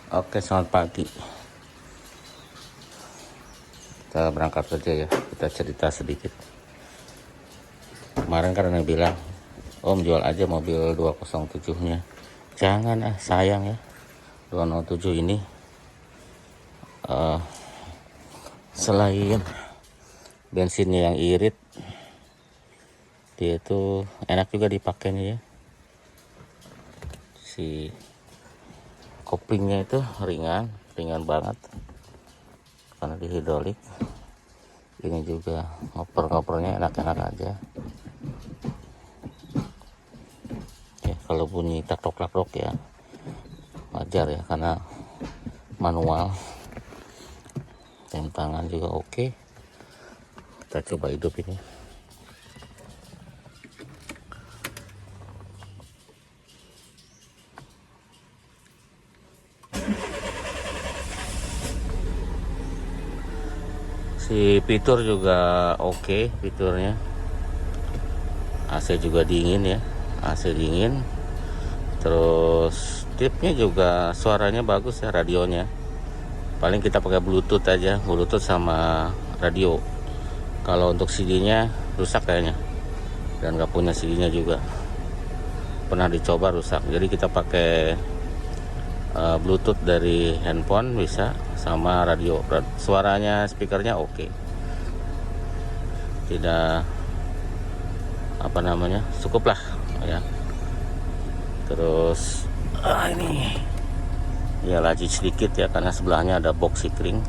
Oke, selamat pagi. Kita berangkat kerja ya. Kita cerita sedikit. Kemarin kan ada yang bilang, Om jual aja mobil 207-nya. Jangan sayang ya. 207 ini selain bensinnya yang irit, dia itu enak juga dipakainya ya. Si koplingnya itu ringan banget karena di hidrolik. Ini juga ngoper-ngopernya enak-enak aja ya. Kalau bunyi taklok-taklok ya wajar ya, karena manual. Rem tangan juga oke. Kita coba hidup ini. Si fitur juga oke, fiturnya. AC juga dingin ya, AC dingin. Terus tipnya juga suaranya bagus ya, radionya. Paling kita pakai Bluetooth aja, Bluetooth sama radio. Kalau untuk CD-nya rusak kayaknya, dan nggak punya CD-nya juga. Pernah dicoba rusak. Jadi kita pakai Bluetooth dari handphone bisa, sama radio. Suaranya, speakernya oke. Tidak cukup lah ya. Terus ini ya laci sedikit ya, karena sebelahnya ada box sikring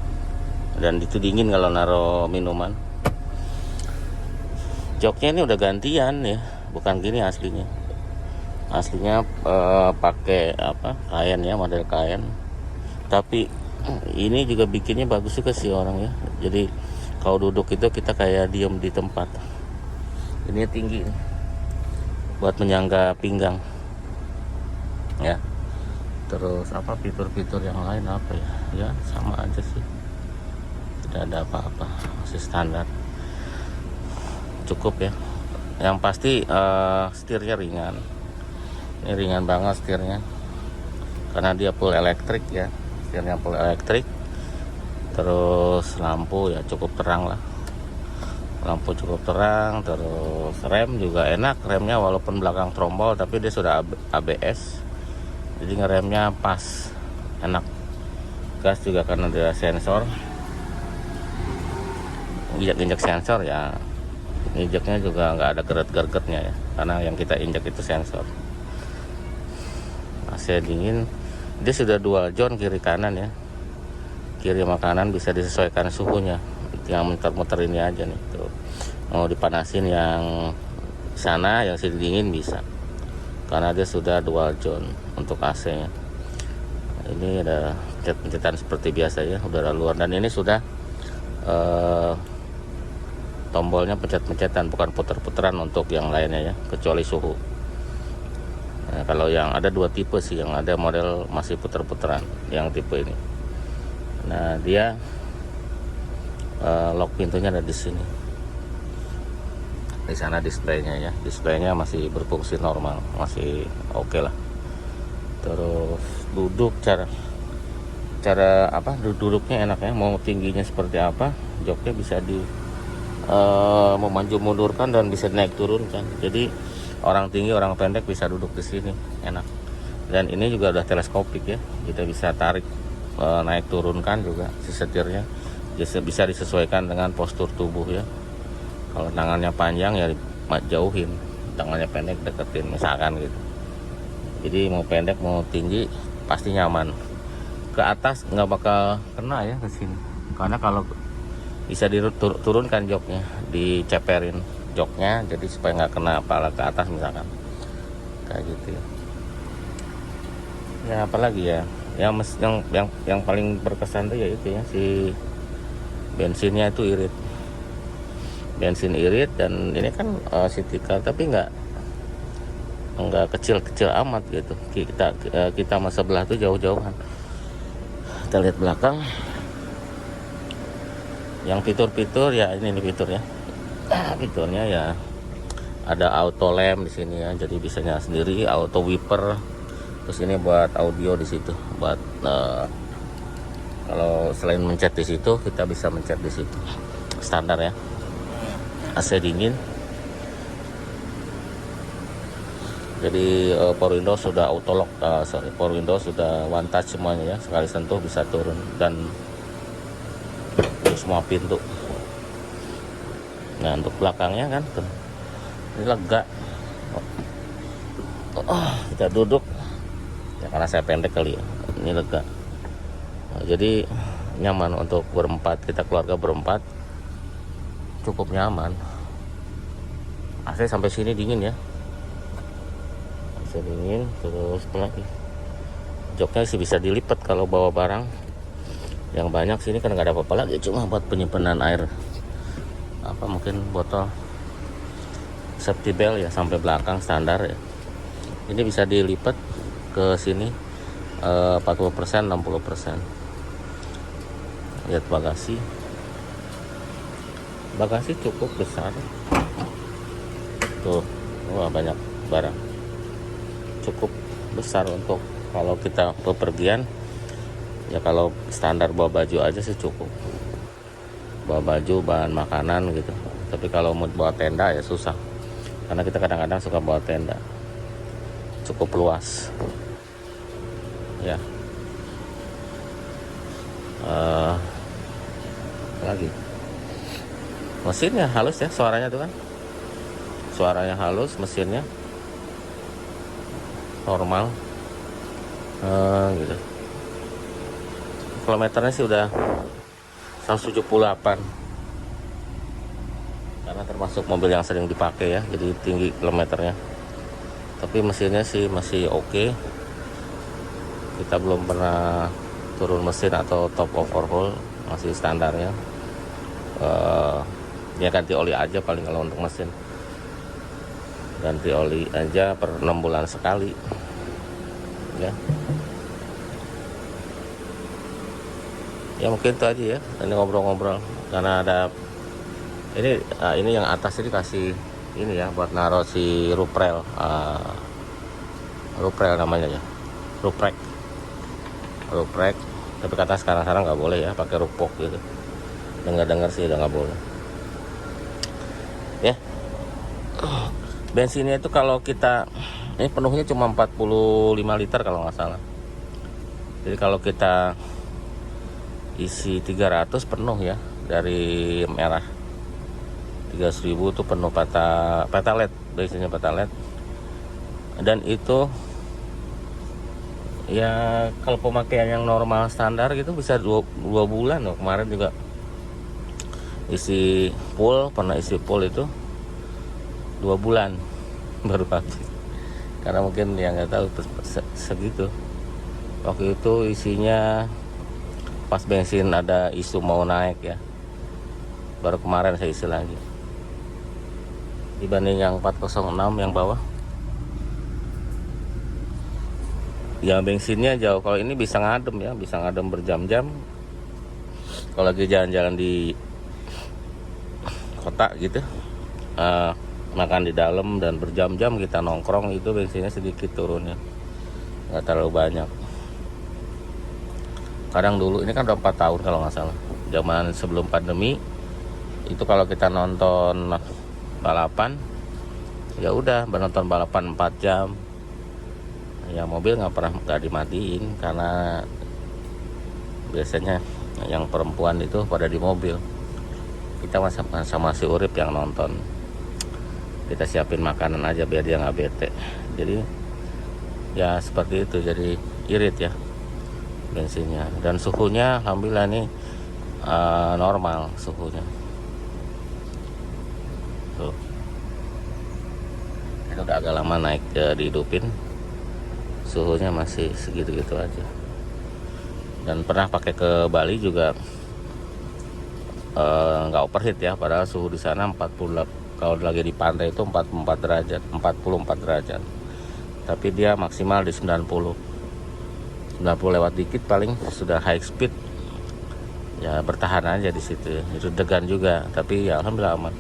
dan itu dingin kalau naruh minuman. Joknya ini udah gantian ya, bukan gini aslinya. Aslinya pakai kain ya, model kain. Tapi ini juga bikinnya bagus juga sih orang ya. Jadi kalau duduk itu kita kayak diem di tempat. Ini tinggi nih, buat menyangga pinggang ya. Terus fitur-fitur yang lain apa ya? Ya sama aja sih, tidak ada apa-apa, masih standar, cukup ya. Yang pasti setirnya ringan. Ini ringan banget setirnya, karena dia full elektrik ya. Setirnya full elektrik. Terus lampu ya cukup terang lah, lampu cukup terang. Terus rem juga enak, remnya walaupun belakang trombol tapi dia sudah ABS, jadi ngeremnya pas, enak. Gas juga karena dia sensor, injak sensor ya. Injaknya juga nggak ada geret-geretnya ya, karena yang kita injak itu sensor. AC dingin, dia sudah dual zone kiri kanan ya. Kiri sama kanan bisa disesuaikan suhunya. Yang muter-muter ini aja nih tuh. Mau dipanasin yang sana, yang sini dingin bisa, karena dia sudah dual zone untuk AC nya. Ini ada pencet-pencetan seperti biasa ya, udara luar. Dan ini sudah tombolnya pencet-pencetan, bukan puter-puteran untuk yang lainnya ya, kecuali suhu. Nah, kalau yang ada dua tipe sih, yang ada model masih puter-puteran, yang tipe ini. Nah dia lock pintunya ada di sini. Di sana displaynya ya, displaynya masih berfungsi normal, masih oke lah. Terus duduk, cara duduknya enak ya. Mau tingginya seperti apa, joknya bisa mau maju mundurkan dan bisa naik turunkan. Jadi orang tinggi, orang pendek bisa duduk di sini, enak. Dan ini juga udah teleskopik ya, kita bisa tarik naik turunkan juga si setirnya. Bisa disesuaikan dengan postur tubuh ya. Kalau tangannya panjang ya jauhin, tangannya pendek deketin misalkan gitu. Jadi mau pendek mau tinggi pasti nyaman. Ke atas nggak bakal kena ya ke sini, karena kalau bisa diturunkan joknya, diceperin joknya jadi supaya nggak kena kepala ke atas misalkan, kayak gitu ya. Ya apalagi ya, yang paling berkesan tuh ya itu ya, si bensinnya itu irit, bensin irit. Dan ini kan city car tapi nggak kecil-kecil amat gitu. Kita sama sebelah tuh jauh-jauhan. Kita lihat belakang, yang fitur-fitur ya ini fiturnya. Fiturnya ya ada auto lamp di sini ya, jadi bisa nyala sendiri, auto wiper, Terus ini buat audio di situ, buat kalau selain mencet di situ kita bisa mencet di situ. Standar ya. AC dingin. Jadi power window sudah auto lock, power window sudah one touch semuanya ya, sekali sentuh bisa turun dan semua pintu. Nah untuk belakangnya kan ini lega. Kita duduk ya karena saya pendek kali ya, ini lega. Nah, jadi nyaman untuk berempat, kita keluarga berempat cukup nyaman. AC sampai sini dingin ya, AC dingin. Terus lagi joknya sih bisa dilipat kalau bawa barang yang banyak. Sini kan nggak ada apa-apa lagi, cuma buat penyimpanan air apa mungkin botol safety belt ya sampai belakang standar ya. Ini bisa dilipat ke sini 40%, 60%. Lihat bagasi cukup besar tuh. Wah banyak barang, cukup besar untuk kalau kita bepergian ya. Kalau standar bawa baju aja sih cukup, bawa baju, bahan makanan gitu. Tapi kalau mau bawa tenda ya susah, karena kita kadang-kadang suka bawa tenda. Cukup luas ya. Lagi mesinnya halus ya, suaranya tuh kan, suaranya halus, mesinnya normal gitu. Kilometernya sih udah 178 karena termasuk mobil yang sering dipakai ya, jadi tinggi kilometernya. Tapi mesinnya sih masih oke. Kita belum pernah turun mesin atau top overhaul, masih standarnya. Ya ganti oli aja paling kalau untuk mesin, ganti oli aja per 6 bulan sekali ya. Ya mungkin itu aja ya, ini ngobrol-ngobrol karena ada ini yang atas ini kasih ini ya buat naruh si ruprel, ruprel namanya ya, ruprek. Tapi kata sekarang nggak boleh ya pakai rupok gitu. Dengar sih udah nggak boleh ya. Bensinnya itu kalau kita ini penuhnya cuma 45 liter kalau nggak salah. Jadi kalau kita isi 300 penuh ya, dari merah 300.000 tuh penuh petalet, bensinnya petalet. Dan itu ya kalau pemakaian yang normal standar gitu bisa 2 bulan loh. Kemarin juga isi full, pernah isi full itu 2 bulan baru habis, karena mungkin yang nggak tahu segitu. Waktu itu isinya pas bensin ada isu mau naik ya, baru kemarin saya isi lagi. Dibanding yang 406 yang bawah ya bensinnya jauh. Kalau ini bisa ngadem ya, bisa ngadem berjam-jam. Kalau lagi jalan-jalan di kota gitu, makan di dalam dan berjam-jam kita nongkrong, itu bensinnya sedikit turunnya, nggak terlalu banyak. Kadang dulu ini kan udah 4 tahun kalau nggak salah, zaman sebelum pandemi itu kalau kita nonton balapan ya udah menonton balapan 4 jam ya, mobil nggak pernah dimatiin karena biasanya yang perempuan itu pada di mobil, kita masih urip yang nonton. Kita siapin makanan aja biar dia nggak bete. Jadi ya seperti itu, jadi irit ya bensinnya. Dan suhunya alhamdulillah nih normal suhunya tuh. Ini udah agak lama naik dihidupin, suhunya masih segitu-gitu aja. Dan pernah pakai ke Bali juga nggak overheat ya, padahal suhu di sana 40, kalau lagi di pantai itu 44 derajat, tapi dia maksimal di 90 lewat dikit paling sudah high speed ya, bertahan aja di situ. Itu degan juga, tapi ya alhamdulillah aman.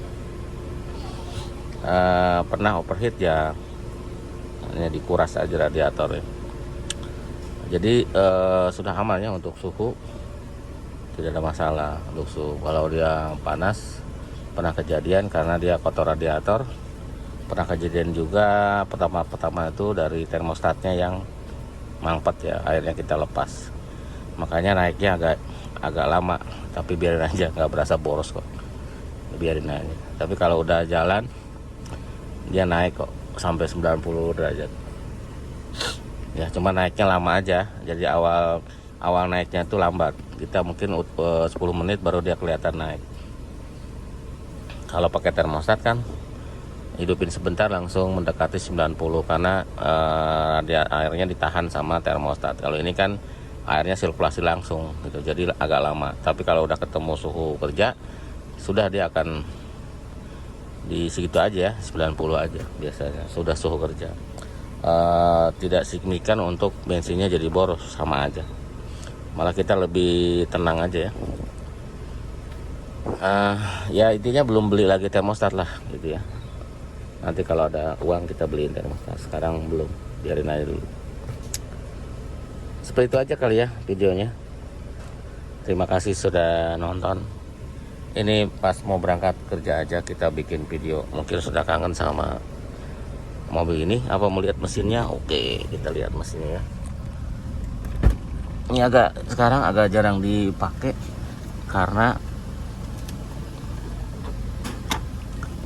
Pernah overheat ya, hanya dikuras aja radiatornya. Jadi sudah aman ya untuk suhu, tidak ada masalah untuk suhu. Kalau dia panas pernah kejadian karena dia kotor radiator. Pernah kejadian juga pertama-tama itu dari termostatnya yang mangpet ya, airnya kita lepas, makanya naiknya agak lama. Tapi biarin aja, nggak berasa boros kok, biarin aja. Tapi kalau udah jalan dia naik kok sampai 90 derajat ya, cuma naiknya lama aja. Jadi awal naiknya itu lambat, kita mungkin 10 menit baru dia kelihatan naik. Kalau pakai termostat kan hidupin sebentar langsung mendekati 90 karena airnya ditahan sama termostat. Kalau ini kan airnya sirkulasi langsung gitu, jadi agak lama. Tapi kalau udah ketemu suhu kerja, sudah dia akan di segitu aja ya, 90 aja biasanya sudah suhu kerja. Tidak signifikan untuk bensinnya jadi boros, sama aja, malah kita lebih tenang aja ya. Ya intinya belum beli lagi termostat lah gitu ya. Nanti kalau ada uang kita beliin termostat, sekarang belum, biarin aja dulu. Seperti itu aja kali ya videonya. Terima kasih sudah nonton. Ini pas mau berangkat kerja aja kita bikin video. Mungkin sudah kangen sama mobil ini, apa mau lihat mesinnya? Oke, kita lihat mesinnya ya. Ini sekarang agak jarang dipakai karena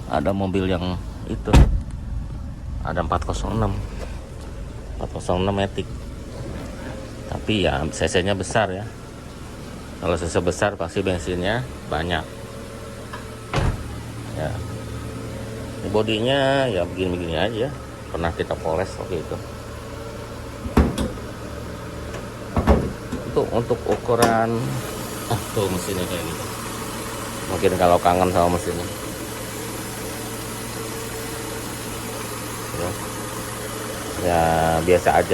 ada mobil yang itu, ada 406 Matic, tapi ya cc nya besar ya. Kalau cc besar pasti bensinnya banyak ya. Ini bodinya ya begini-begini aja, pernah kita poles waktu itu. Untuk ukuran tuh mesinnya kayak gitu. Mungkin kalau kangen sama mesinnya ya biasa aja,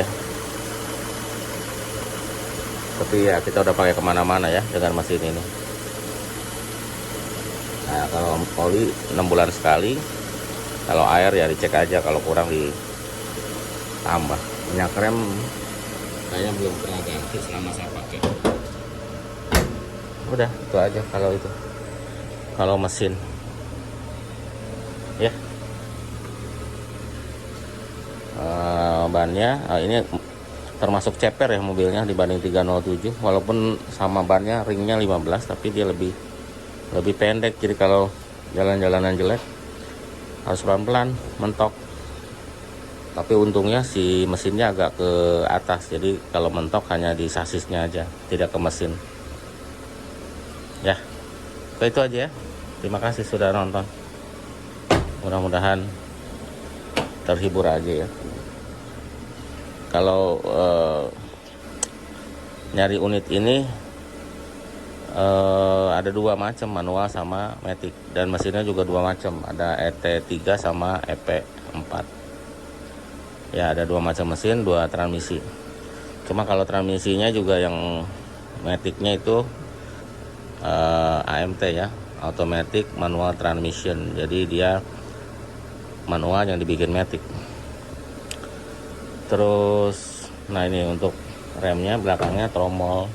tapi ya kita udah pakai kemana-mana ya dengan mesin ini. Nah kalau oli 6 bulan sekali, kalau air ya dicek aja, kalau kurang ditambah. Minyak rem saya belum pernah ganti selama saya pakai. Udah itu aja kalau mesin ya. Bannya ini termasuk ceper ya mobilnya dibanding 307, walaupun sama bannya, ringnya 15, tapi dia lebih pendek. Jadi kalau jalan-jalanan jelek harus pelan-pelan mentok. Tapi untungnya si mesinnya agak ke atas, jadi kalau mentok hanya di sasisnya aja, tidak ke mesin ya. Itu aja ya. Terima kasih sudah nonton, mudah-mudahan terhibur aja ya. Kalau nyari unit ini ada dua macam, manual sama matic, dan mesinnya juga dua macam, ada ET3 sama EP4 ya. Ada dua macam mesin, dua transmisi. Cuma kalau transmisinya juga yang maticnya itu AMT ya, automatic manual transmission. Jadi dia manual yang dibikin matic. Terus nah ini untuk remnya, belakangnya tromol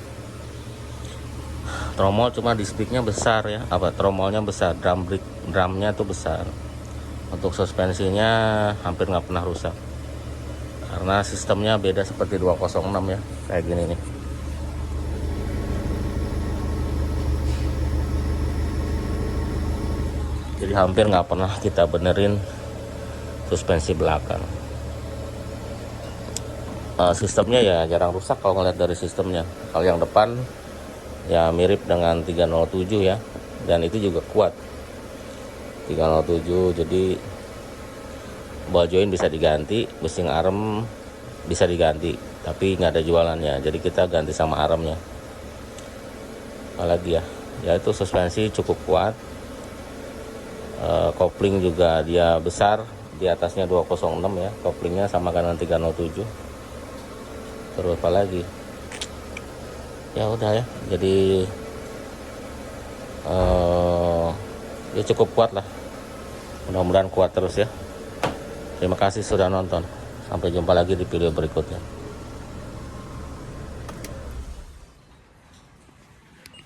cuma dispiknya besar ya, tromolnya besar, drumnya tuh besar. Untuk suspensinya hampir nggak pernah rusak karena sistemnya beda seperti 206 ya, kayak gini nih. Jadi hampir nggak pernah kita benerin suspensi belakang. Sistemnya ya jarang rusak kalau ngeliat dari sistemnya. Kalau yang depan ya mirip dengan 307 ya, dan itu juga kuat 307. Jadi ball joint bisa diganti, bising arm bisa diganti, tapi nggak ada jualannya, jadi kita ganti sama armnya. Apalagi ya itu suspensi cukup kuat. Kopling juga dia besar, di atasnya 206 ya, koplingnya sama dengan 307. Terus apa lagi ya, udah ya. Jadi ya cukup kuat lah, mudah-mudahan kuat terus ya. Terima kasih sudah nonton, sampai jumpa lagi di video berikutnya.